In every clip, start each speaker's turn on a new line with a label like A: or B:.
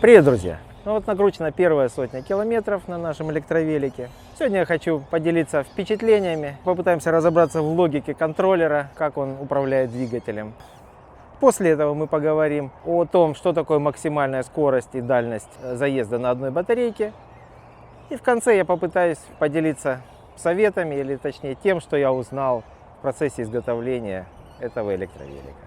A: Привет, друзья! Ну вот накручена первая сотня километров на нашем электровелике. Сегодня я хочу поделиться впечатлениями, попытаемся разобраться в логике контроллера, как он управляет двигателем. После этого мы поговорим о том, что такое максимальная скорость и дальность заезда на одной батарейке. И в конце я попытаюсь поделиться советами, или точнее тем, что я узнал в процессе изготовления этого электровелика.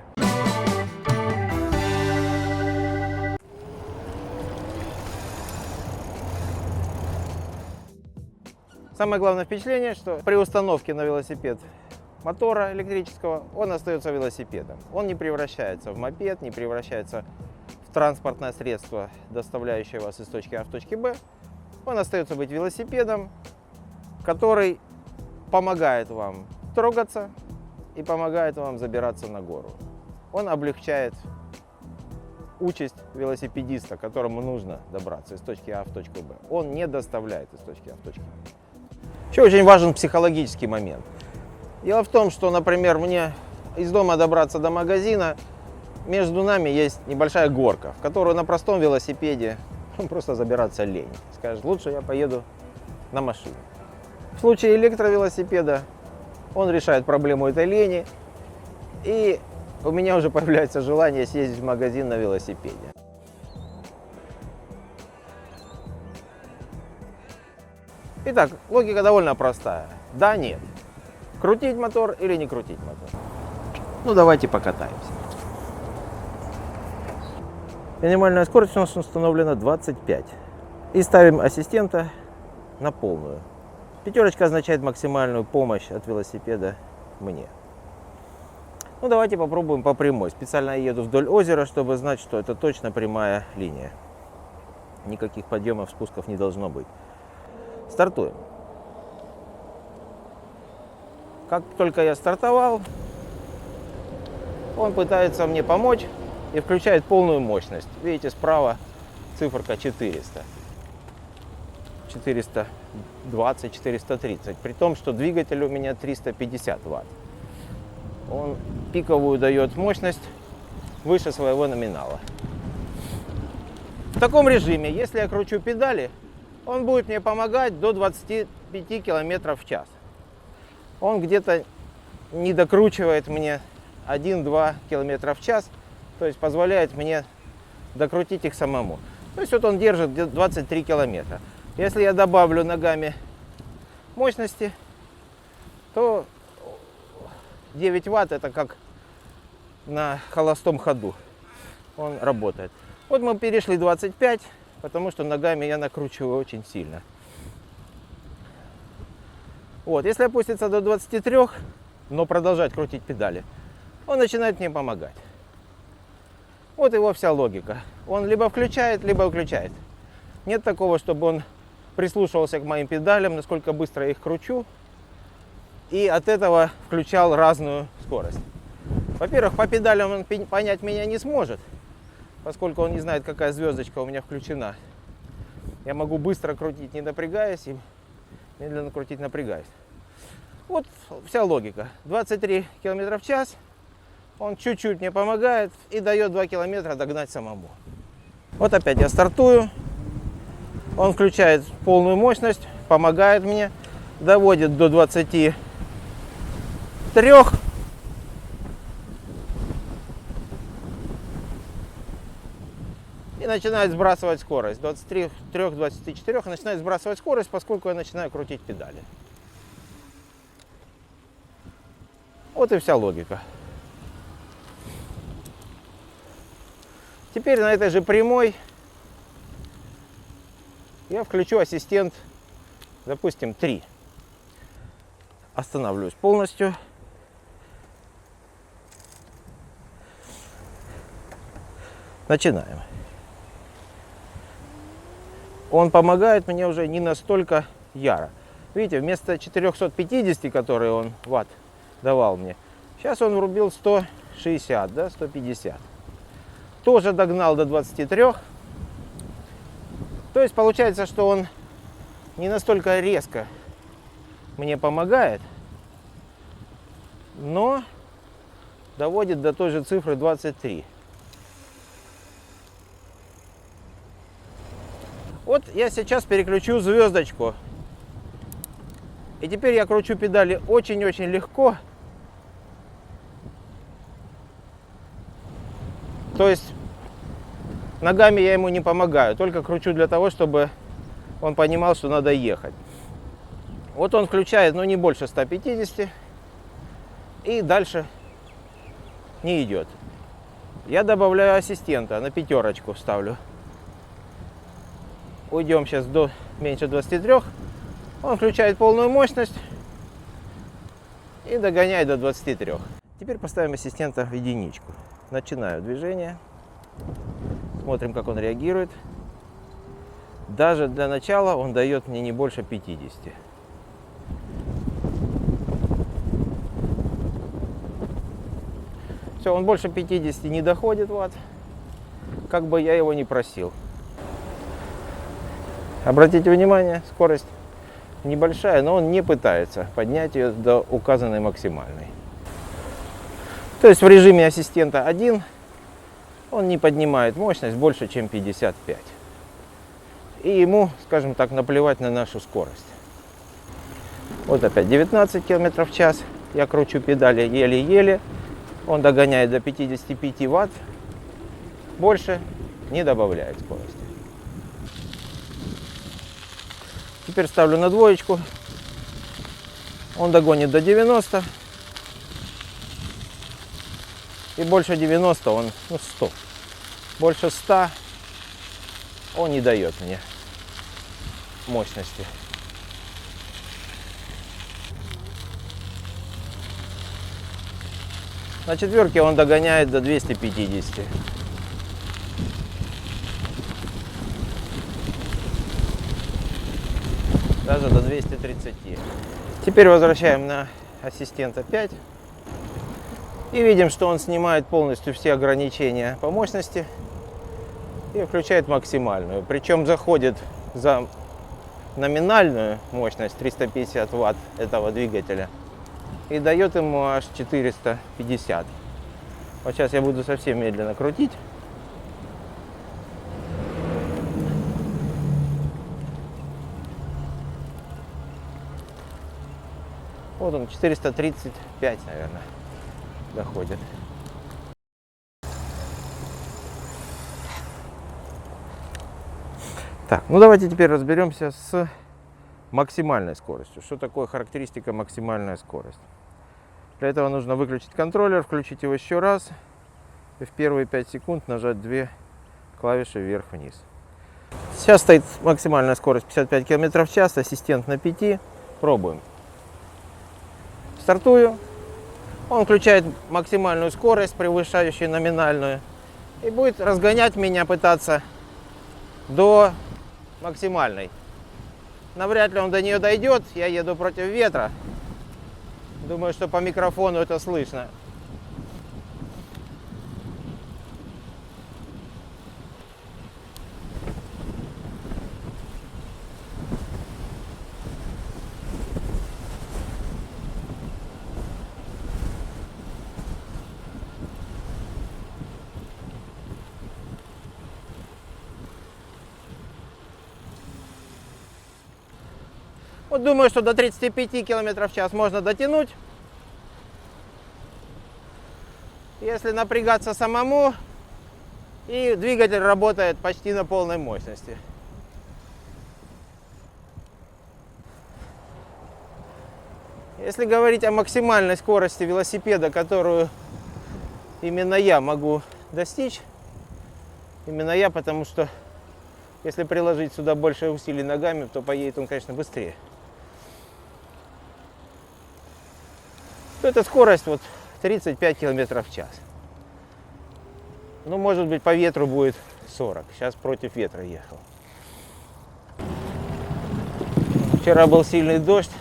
A: Самое главное впечатление, что при установке на велосипед мотора электрического он остается велосипедом. Он не превращается в мопед, не превращается в транспортное средство, доставляющее вас из точки А в точке Б. Он остается быть велосипедом, который помогает вам трогаться и помогает вам забираться на гору. Он облегчает участь велосипедиста, которому нужно добраться из точки А в точку Б. Он не доставляет из точки А в точку Б. Еще очень важен психологический момент. Дело в том, что, например, мне из дома добраться до магазина, между нами есть небольшая горка, в которую на простом велосипеде просто забираться лень. Скажешь, лучше я поеду на машине. В случае электровелосипеда он решает проблему этой лени, и у меня уже появляется желание съездить в магазин на велосипеде. Итак, логика довольно простая. Да, нет. Крутить мотор или не крутить мотор? Ну, давайте покатаемся. Минимальная скорость у нас установлена 25. И ставим ассистента на полную. Пятерочка означает максимальную помощь от велосипеда мне. Ну, давайте попробуем по прямой. Специально я еду вдоль озера, чтобы знать, что это точно прямая линия. Никаких подъемов, спусков не должно быть. Стартуем. Как только я стартовал, он пытается мне помочь и включает полную мощность. Видите, справа циферка 400. 420, 430. При том, что двигатель у меня 350 Вт. Он пиковую дает мощность выше своего номинала. В таком режиме, если я кручу педали, он будет мне помогать до 25 км в час. Он где-то не докручивает мне 1-2 км в час, то есть позволяет мне докрутить их самому. То есть вот он держит 23 км. Если я добавлю ногами мощности, то 9 Вт это как на холостом ходу. Он работает. Вот мы перешли 25, потому что ногами я накручиваю очень сильно. Вот, если опуститься до 23, но продолжать крутить педали, он начинает мне помогать. Вот его вся логика. Он либо включает, либо выключает. Нет такого, чтобы он прислушивался к моим педалям, насколько быстро я их кручу, и от этого включал разную скорость. Во-первых, по педалям он понять меня не сможет, поскольку он не знает, какая звездочка у меня включена. Я могу быстро крутить, не напрягаясь, и медленно крутить, напрягаясь. Вот вся логика. 23 км в час. Он чуть-чуть мне помогает и дает 2 км догнать самому. Вот опять я стартую. Он включает полную мощность, помогает мне, доводит до 23. И начинает сбрасывать скорость. 23-24 начинает сбрасывать скорость, поскольку я начинаю крутить педали. Вот и вся логика. Теперь на этой же прямой я включу ассистент, допустим, 3. Останавливаюсь полностью. Начинаем. Он помогает мне уже не настолько яро. Видите, вместо 450, которые он ватт давал мне, сейчас он врубил 160, да, 150. Тоже догнал до 23. То есть получается, что он не настолько резко мне помогает, но доводит до той же цифры 23. Вот я сейчас переключу звездочку. И теперь я кручу педали очень-очень легко. То есть ногами я ему не помогаю, только кручу для того, чтобы он понимал, что надо ехать. Вот он включает, но не больше 150. И дальше не идет. Я добавляю ассистента, на пятерочку ставлю. Уйдем сейчас до меньше 23. Он включает полную мощность и догоняет до 23. Теперь поставим ассистента в единичку. Начинаю движение. Смотрим, как он реагирует. Даже для начала он дает мне не больше 50. Все, он больше 50 не доходит ватт, как бы я его не просил. Обратите внимание, скорость небольшая, но он не пытается поднять ее до указанной максимальной. То есть в режиме ассистента 1 он не поднимает мощность больше, чем 55. И ему, скажем так, наплевать на нашу скорость. Вот опять 19 км в час. Я кручу педали еле-еле. Он догоняет до 55 ватт. Больше не добавляет скорости. Теперь ставлю на двоечку. Он догонит до 90. И больше 90 он, 100. Больше 100 он не дает мне мощности. На четверке он догоняет до 250. Даже до 230. Теперь возвращаем на ассистента 5. И видим, что он снимает полностью все ограничения по мощности и включает максимальную. Причем заходит за номинальную мощность 350 ватт этого двигателя и дает ему аж 450. Вот сейчас я буду совсем медленно крутить. Вот он, 435, наверное, доходит. Так, ну давайте теперь разберемся с максимальной скоростью. Что такое характеристика максимальная скорость? Для этого нужно выключить контроллер, включить его еще раз и в первые 5 секунд нажать 2 клавиши вверх-вниз. Сейчас стоит максимальная скорость 55 км в час, ассистент на 5. Пробуем. Стартую. Он включает максимальную скорость, превышающую номинальную, и будет разгонять меня, пытаться до максимальной. Навряд ли он до нее дойдет, я еду против ветра. Думаю, что по микрофону это слышно. Вот думаю, что до 35 км в час можно дотянуть. Если напрягаться самому, и двигатель работает почти на полной мощности. Если говорить о максимальной скорости велосипеда, которую именно я могу достичь, именно я, потому что если приложить сюда больше усилий ногами, то поедет он, конечно, быстрее. То эта скорость вот 35 км в час. Ну, может быть, по ветру будет 40. Сейчас против ветра ехал. Вчера был сильный дождь.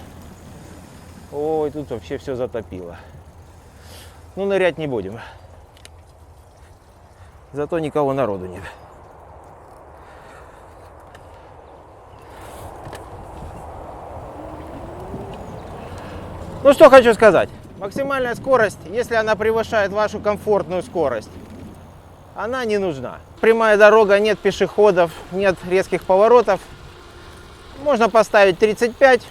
A: Ой, тут вообще все затопило. Ну, нырять не будем. Зато никого народу нет. Ну, что хочу сказать. Максимальная скорость, если она превышает вашу комфортную скорость, она не нужна. Прямая дорога, нет пешеходов, нет резких поворотов. Можно поставить 35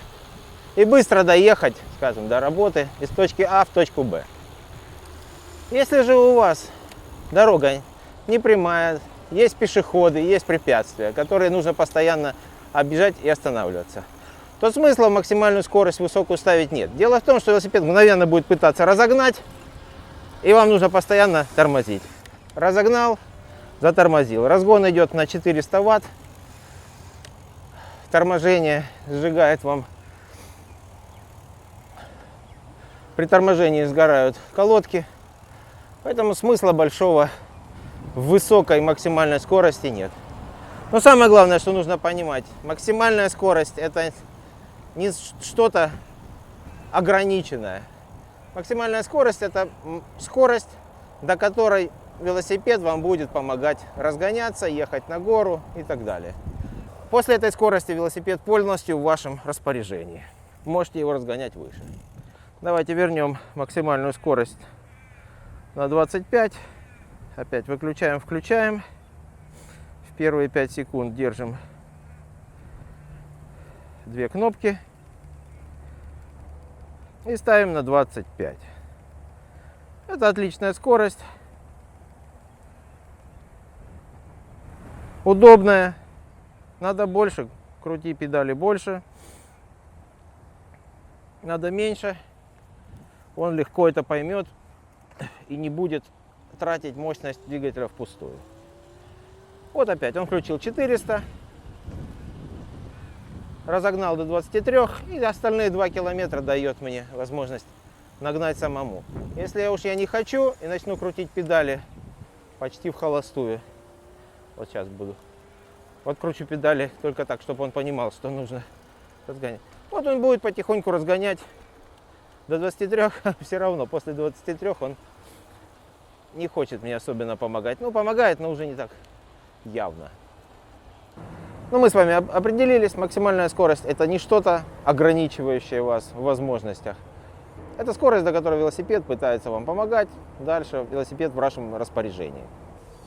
A: и быстро доехать, скажем, до работы из точки А в точку Б. Если же у вас дорога не прямая, есть пешеходы, есть препятствия, которые нужно постоянно объезжать и останавливаться, то смысла максимальную скорость высокую ставить нет. Дело в том, что велосипед мгновенно будет пытаться разогнать, и вам нужно постоянно тормозить. Разогнал, затормозил. Разгон идет на 400 ватт. Торможение сжигает вам. При торможении сгорают колодки. Поэтому смысла большого в высокой максимальной скорости нет. Но самое главное, что нужно понимать, максимальная скорость — это не что-то ограниченное. Максимальная скорость — это скорость, до которой велосипед вам будет помогать разгоняться, ехать на гору и так далее. После этой скорости велосипед полностью в вашем распоряжении. Можете его разгонять выше. Давайте вернем максимальную скорость на 25. Опять выключаем, включаем. В первые 5 секунд держим две кнопки и ставим на 25. Это отличная скорость. Удобная. Надо больше, крути педали больше. Надо меньше. Он легко это поймет и не будет тратить мощность двигателя впустую. Вот опять он включил 400, разогнал до 23, и остальные 2 километра дает мне возможность нагнать самому. Если уж я не хочу и начну крутить педали почти в холостую, вот сейчас буду, вот кручу педали только так, чтобы он понимал, что нужно разгонять. Вот он будет потихоньку разгонять до 23, все равно после 23 он не хочет мне особенно помогать. Ну, помогает, но уже не так явно. Ну, мы с вами определились, максимальная скорость — это не что-то ограничивающее вас в возможностях. Это скорость, до которой велосипед пытается вам помогать. Дальше велосипед в вашем распоряжении.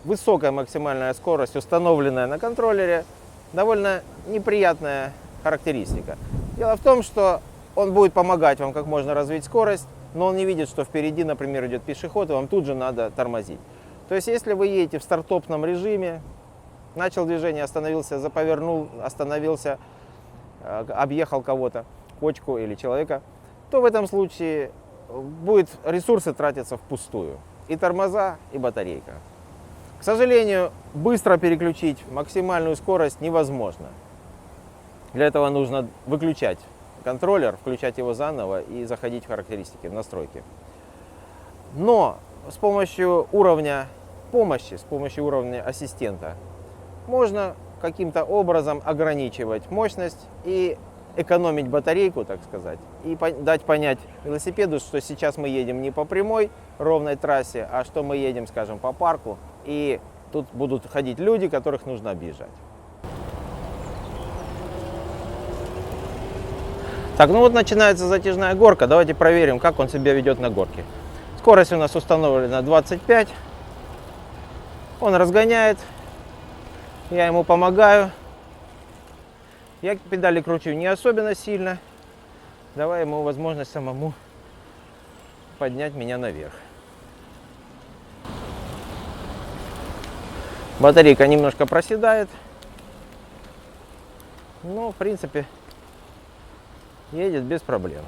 A: Высокая максимальная скорость, установленная на контроллере, довольно неприятная характеристика. Дело в том, что он будет помогать вам как можно развить скорость, но он не видит, что впереди, например, идет пешеход, и вам тут же надо тормозить. То есть, если вы едете в стартопном режиме, начал движение, остановился, заповернул, остановился, объехал кого-то, кочку или человека, то в этом случае будет ресурсы тратиться впустую. И тормоза, и батарейка. К сожалению, быстро переключить максимальную скорость невозможно. Для этого нужно выключать контроллер, включать его заново и заходить в характеристики, в настройки. Но с помощью уровня помощи, с помощью уровня ассистента можно каким-то образом ограничивать мощность и экономить батарейку, так сказать, и дать понять велосипеду, что сейчас мы едем не по прямой ровной трассе, а что мы едем, скажем, по парку, и тут будут ходить люди, которых нужно объезжать. Так, ну вот начинается затяжная горка. Давайте проверим, как он себя ведет на горке. Скорость у нас установлена 25. Он разгоняет. Я ему помогаю. Я педали кручу не особенно сильно. Давай ему возможность самому поднять меня наверх. Батарейка немножко проседает. Но, в принципе, едет без проблем.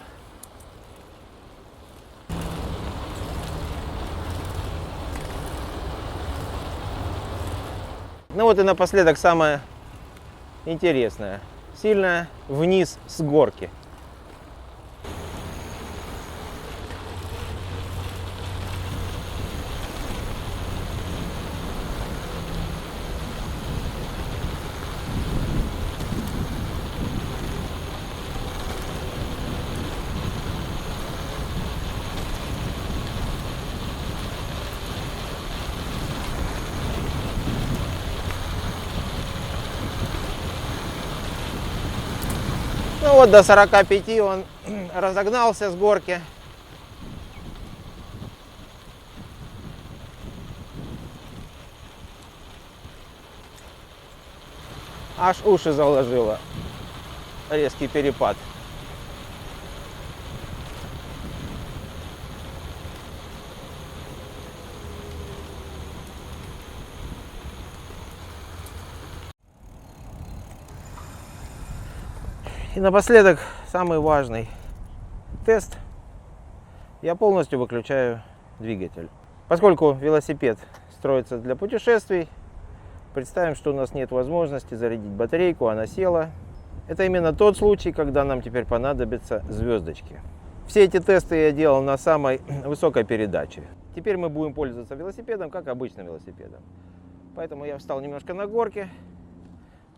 A: Ну вот и напоследок самое интересное. Сильно вниз с горки. Ну вот до 45 он разогнался с горки. Аж уши заложило. Резкий перепад. И напоследок, самый важный тест. Я полностью выключаю двигатель. Поскольку велосипед строится для путешествий, представим, что у нас нет возможности зарядить батарейку, она села. Это именно тот случай, когда нам теперь понадобятся звездочки. Все эти тесты я делал на самой высокой передаче. Теперь мы будем пользоваться велосипедом, как обычным велосипедом. Поэтому я встал немножко на горке.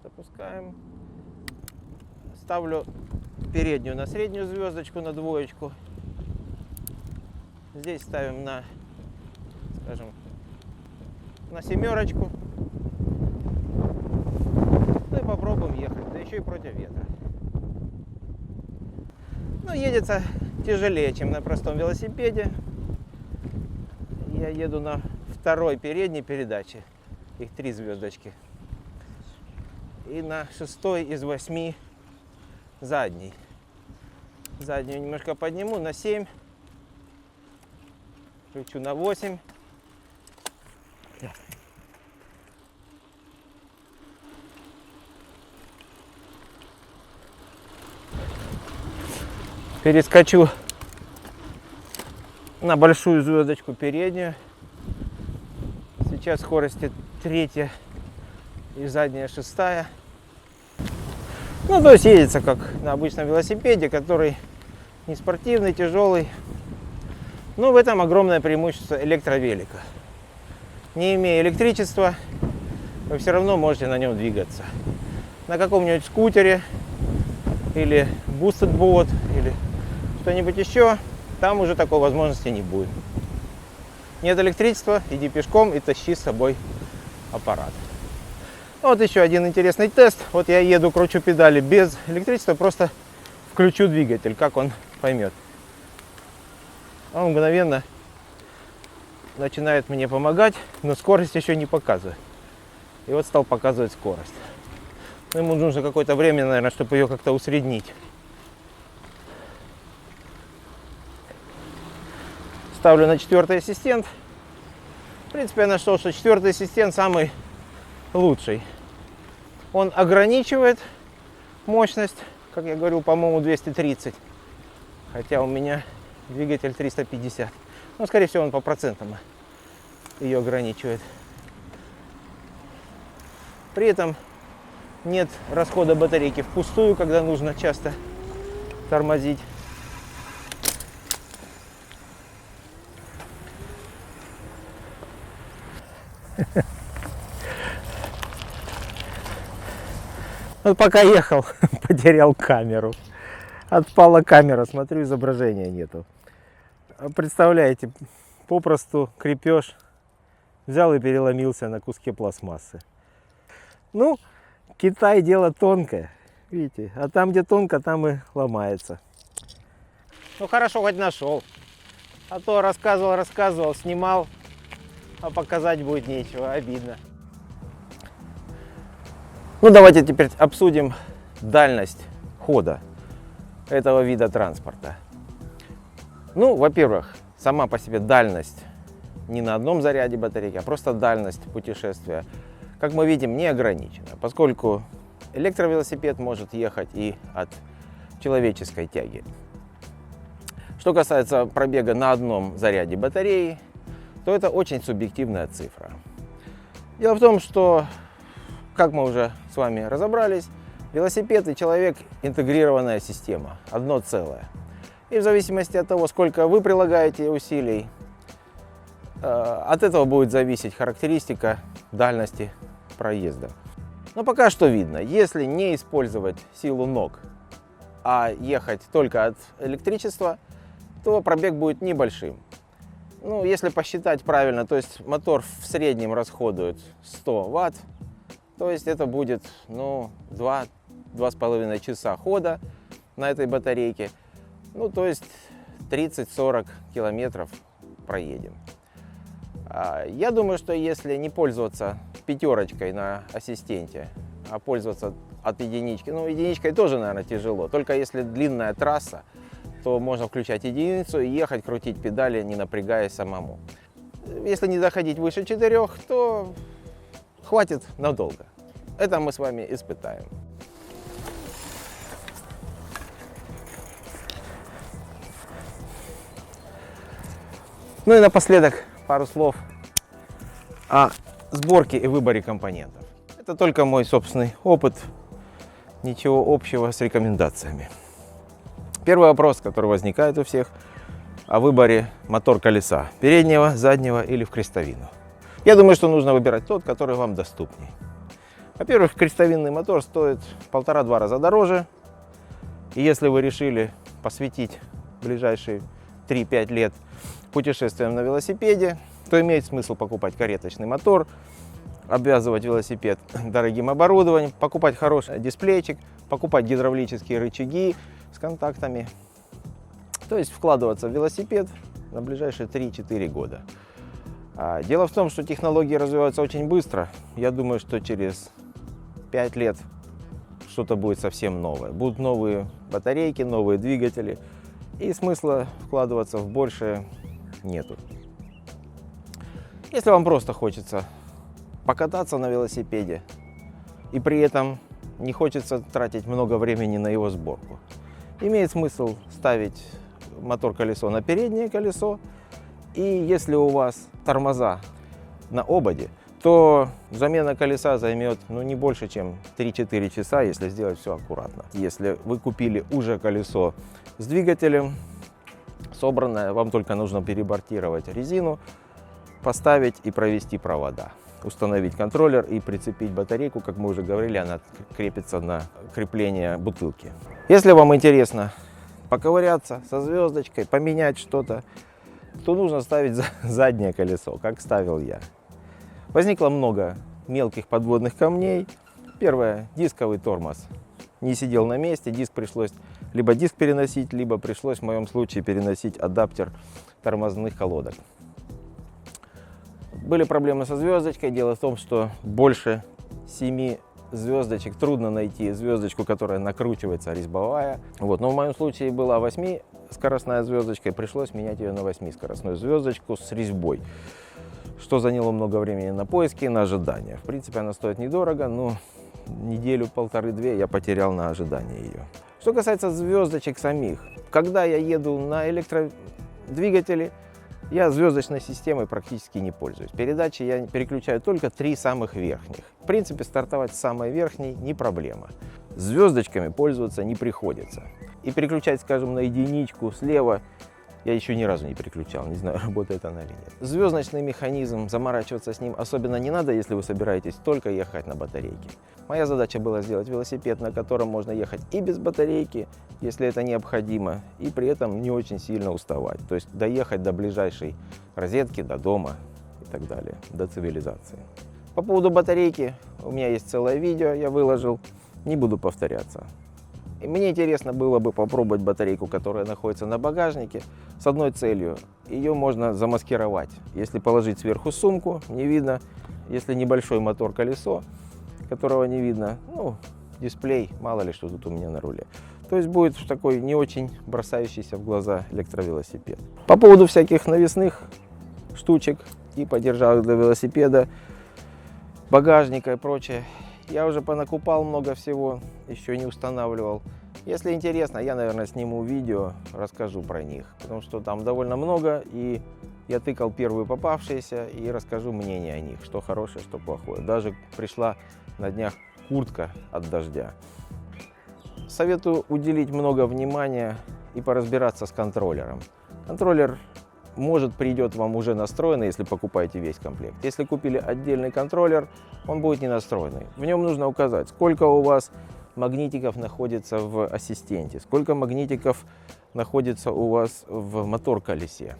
A: Запускаем. Ставлю переднюю на среднюю звездочку, на двоечку. Здесь ставим на, скажем, на семерочку. Ну и попробуем ехать, да еще и против ветра. Ну, едется тяжелее, чем на простом велосипеде. Я еду на второй передней передаче. Их 3 звездочки. И на 6 из 8 задней. Заднюю немножко подниму на 7. Включу на 8. Перескочу на большую звездочку переднюю. Сейчас скорости 3 и задняя 6. Ну, то есть едется как на обычном велосипеде, который не спортивный, тяжелый. Но в этом огромное преимущество электровелика. Не имея электричества, вы все равно можете на нем двигаться. На каком-нибудь скутере или boosted boat или что-нибудь еще, там уже такой возможности не будет. Нет электричества, иди пешком и тащи с собой аппарат. Вот еще один интересный тест. Вот я еду, кручу педали без электричества, просто включу двигатель, как он поймет. Он мгновенно начинает мне помогать, но скорость еще не показывает. И вот стал показывать скорость. Ему нужно какое-то время, наверное, чтобы ее как-то усреднить. Ставлю на 4-й ассистент. В принципе, я нашел, что 4-й ассистент самый лучший. Он ограничивает мощность, как я говорил, по-моему, 230. Хотя у меня двигатель 350. Но, скорее всего, он по процентам ее ограничивает. При этом нет расхода батарейки впустую, когда нужно часто тормозить. Вот пока ехал, потерял камеру. Отпала камера, смотрю, изображения нету. Представляете, попросту крепеж взял и переломился на куске пластмассы. Ну, Китай дело тонкое, видите, а там, где тонко, там и ломается. Ну хорошо, хоть нашел. А то рассказывал, снимал, а показать будет нечего, обидно. Ну давайте теперь обсудим дальность хода этого вида транспорта. Ну, во-первых, сама по себе дальность не на одном заряде батарейки, а просто дальность путешествия, как мы видим, не ограничена, поскольку электровелосипед может ехать и от человеческой тяги. Что касается пробега на одном заряде батареи, то это очень субъективная цифра. Дело в том, что, как мы уже с вами разобрались, велосипед и человек – интегрированная система, одно целое. И в зависимости от того, сколько вы прилагаете усилий, от этого будет зависеть характеристика дальности проезда. Но пока что видно, если не использовать силу ног, а ехать только от электричества, то пробег будет небольшим. Ну, если посчитать правильно, то есть мотор в среднем расходует 100 Вт, то есть это будет, ну, 2-2,5 часа хода на этой батарейке. Ну, то есть 30-40 километров проедем. Я думаю, что если не пользоваться пятерочкой на ассистенте, а пользоваться от единички. Ну, единичкой тоже, наверное, тяжело. Только если длинная трасса, то можно включать единицу и ехать, крутить педали, не напрягаясь самому. Если не доходить выше 4, то хватит надолго. Это мы с вами испытаем. Ну и напоследок пару слов о сборке и выборе компонентов. Это только мой собственный опыт, ничего общего с рекомендациями. Первый вопрос, который возникает у всех, о выборе мотор-колеса: переднего, заднего или в крестовину. Я думаю, что нужно выбирать тот, который вам доступней. Во-первых, крестовинный мотор стоит в 1,5-2 раза дороже. И если вы решили посвятить ближайшие 3-5 лет путешествиям на велосипеде, то имеет смысл покупать кареточный мотор, обвязывать велосипед дорогим оборудованием, покупать хороший дисплейчик, покупать гидравлические рычаги с контактами. То есть вкладываться в велосипед на ближайшие 3-4 года. Дело в том, что технологии развиваются очень быстро. Я думаю, что через 5 лет что-то будет совсем новое. Будут новые батарейки, новые двигатели. И смысла вкладываться в большее нету. Если вам просто хочется покататься на велосипеде и при этом не хочется тратить много времени на его сборку, имеет смысл ставить мотор-колесо на переднее колесо. И если у вас тормоза на ободе, то замена колеса займет не больше, чем 3-4 часа, если сделать все аккуратно. Если вы купили уже колесо с двигателем, собранное, вам только нужно перебортировать резину, поставить и провести провода, установить контроллер и прицепить батарейку. Как мы уже говорили, она крепится на крепление бутылки. Если вам интересно поковыряться со звездочкой, поменять что-то, то нужно ставить заднее колесо, как ставил я. Возникло много мелких подводных камней. Первое, дисковый тормоз не сидел на месте, пришлось либо диск переносить, либо пришлось в моем случае переносить адаптер тормозных колодок. Были проблемы со звездочкой. Дело в том, что больше 7 звездочек трудно найти звездочку, которая накручивается, резьбовая. Но в моем случае была 8-скоростная звездочка, и пришлось менять ее на 8-скоростную звездочку с резьбой, что заняло много времени на поиски и на ожидание. В принципе, она стоит недорого, но неделю-полторы-две я потерял на ожидание ее. Что касается звездочек самих, когда я еду на электродвигателе, я звездочной системой практически не пользуюсь. Передачи я переключаю только 3 самых верхних. В принципе, стартовать с самой верхней не проблема. Звездочками пользоваться не приходится. И переключать, скажем, на единичку слева я еще ни разу не переключал. Не знаю, работает она или нет. Звездочный механизм, заморачиваться с ним особенно не надо, если вы собираетесь только ехать на батарейке. Моя задача была сделать велосипед, на котором можно ехать и без батарейки, если это необходимо, и при этом не очень сильно уставать. То есть доехать до ближайшей розетки, до дома и так далее, до цивилизации. По поводу батарейки у меня есть целое видео, я выложил, не буду повторяться. И мне интересно было бы попробовать батарейку, которая находится на багажнике, с одной целью. Ее можно замаскировать. Если положить сверху сумку, не видно. Если небольшой мотор-колесо, которого не видно, дисплей, мало ли что тут у меня на руле. То есть будет такой не очень бросающийся в глаза электровелосипед. По поводу всяких навесных штучек, типа держалок для велосипеда, багажника и прочее, я уже понакупал много всего, еще не устанавливал. Если интересно, я, наверное, сниму видео, расскажу про них, потому что там довольно много, и я тыкал первые попавшиеся и расскажу мнение о них, что хорошее, что плохое. Даже пришла на днях куртка от дождя. Советую уделить много внимания и поразбираться с контроллером. Контроллер придет вам уже настроенный, если покупаете весь комплект. Если купили отдельный контроллер, он будет не настроенный. В нем нужно указать, сколько у вас магнитиков находится в ассистенте, сколько магнитиков находится у вас в мотор-колесе.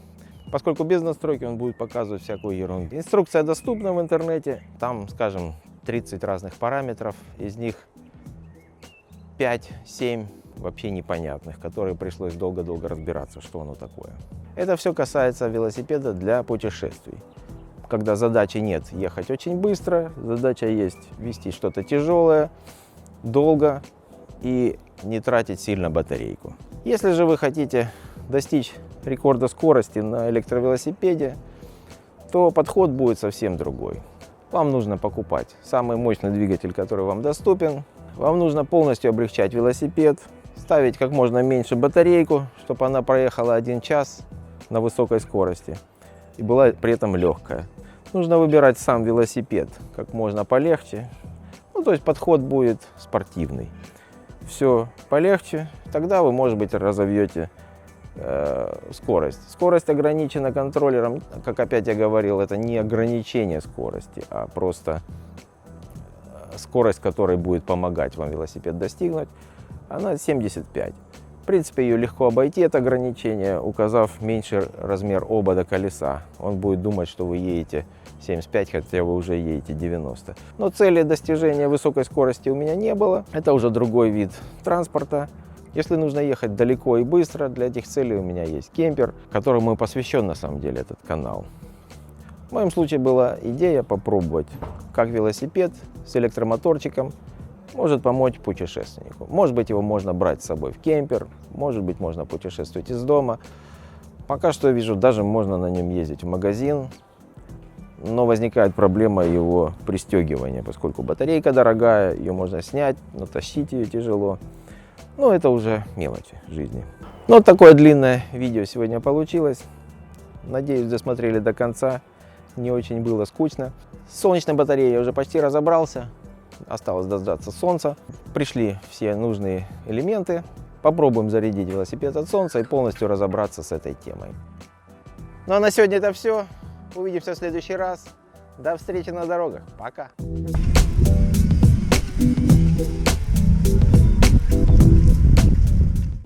A: Поскольку без настройки он будет показывать всякую ерунду. Инструкция доступна в интернете, там, скажем, 30 разных параметров, из них 5-7 вообще непонятных, которые пришлось долго-долго разбираться, что оно такое. Это все касается велосипеда для путешествий. когда задачи нет ехать очень быстро, задача есть вести что-то тяжелое, долго и не тратить сильно батарейку. Если же вы хотите достичь рекорда скорости на электровелосипеде, то подход будет совсем другой. Вам нужно покупать самый мощный двигатель, который вам доступен. Вам нужно полностью облегчать велосипед, ставить как можно меньше батарейку, чтобы она проехала 1 час на высокой скорости и была при этом легкая. Нужно выбирать сам велосипед как можно полегче, ну, то есть подход будет спортивный. Все полегче, тогда вы, может быть, разовьете скорость. Скорость ограничена контроллером, как опять я говорил, это не ограничение скорости, а просто скорость, которой будет помогать вам велосипед достигнуть, она 75. В принципе, ее легко обойти, это ограничение, указав меньший размер обода колеса. Он будет думать, что вы едете 75, хотя вы уже едете 90. Но цели достижения высокой скорости у меня не было. Это уже другой вид транспорта. Если нужно ехать далеко и быстро, для этих целей у меня есть кемпер, которому и посвящен на самом деле этот канал. В моем случае была идея попробовать, как велосипед с электромоторчиком может помочь путешественнику. Может быть, его можно брать с собой в кемпер, может быть, можно путешествовать из дома. Пока что я вижу, даже можно на нем ездить в магазин, но возникает проблема его пристегивания, поскольку батарейка дорогая, ее можно снять, но тащить ее тяжело. Но это уже мелочи жизни. Ну, вот такое длинное видео сегодня получилось. Надеюсь, досмотрели до конца. Не очень было скучно. С солнечной батареей я уже почти разобрался. Осталось дождаться солнца. Пришли все нужные элементы. Попробуем зарядить велосипед от солнца и полностью разобраться с этой темой. Ну а на сегодня это все. Увидимся в следующий раз. До встречи на дорогах. Пока.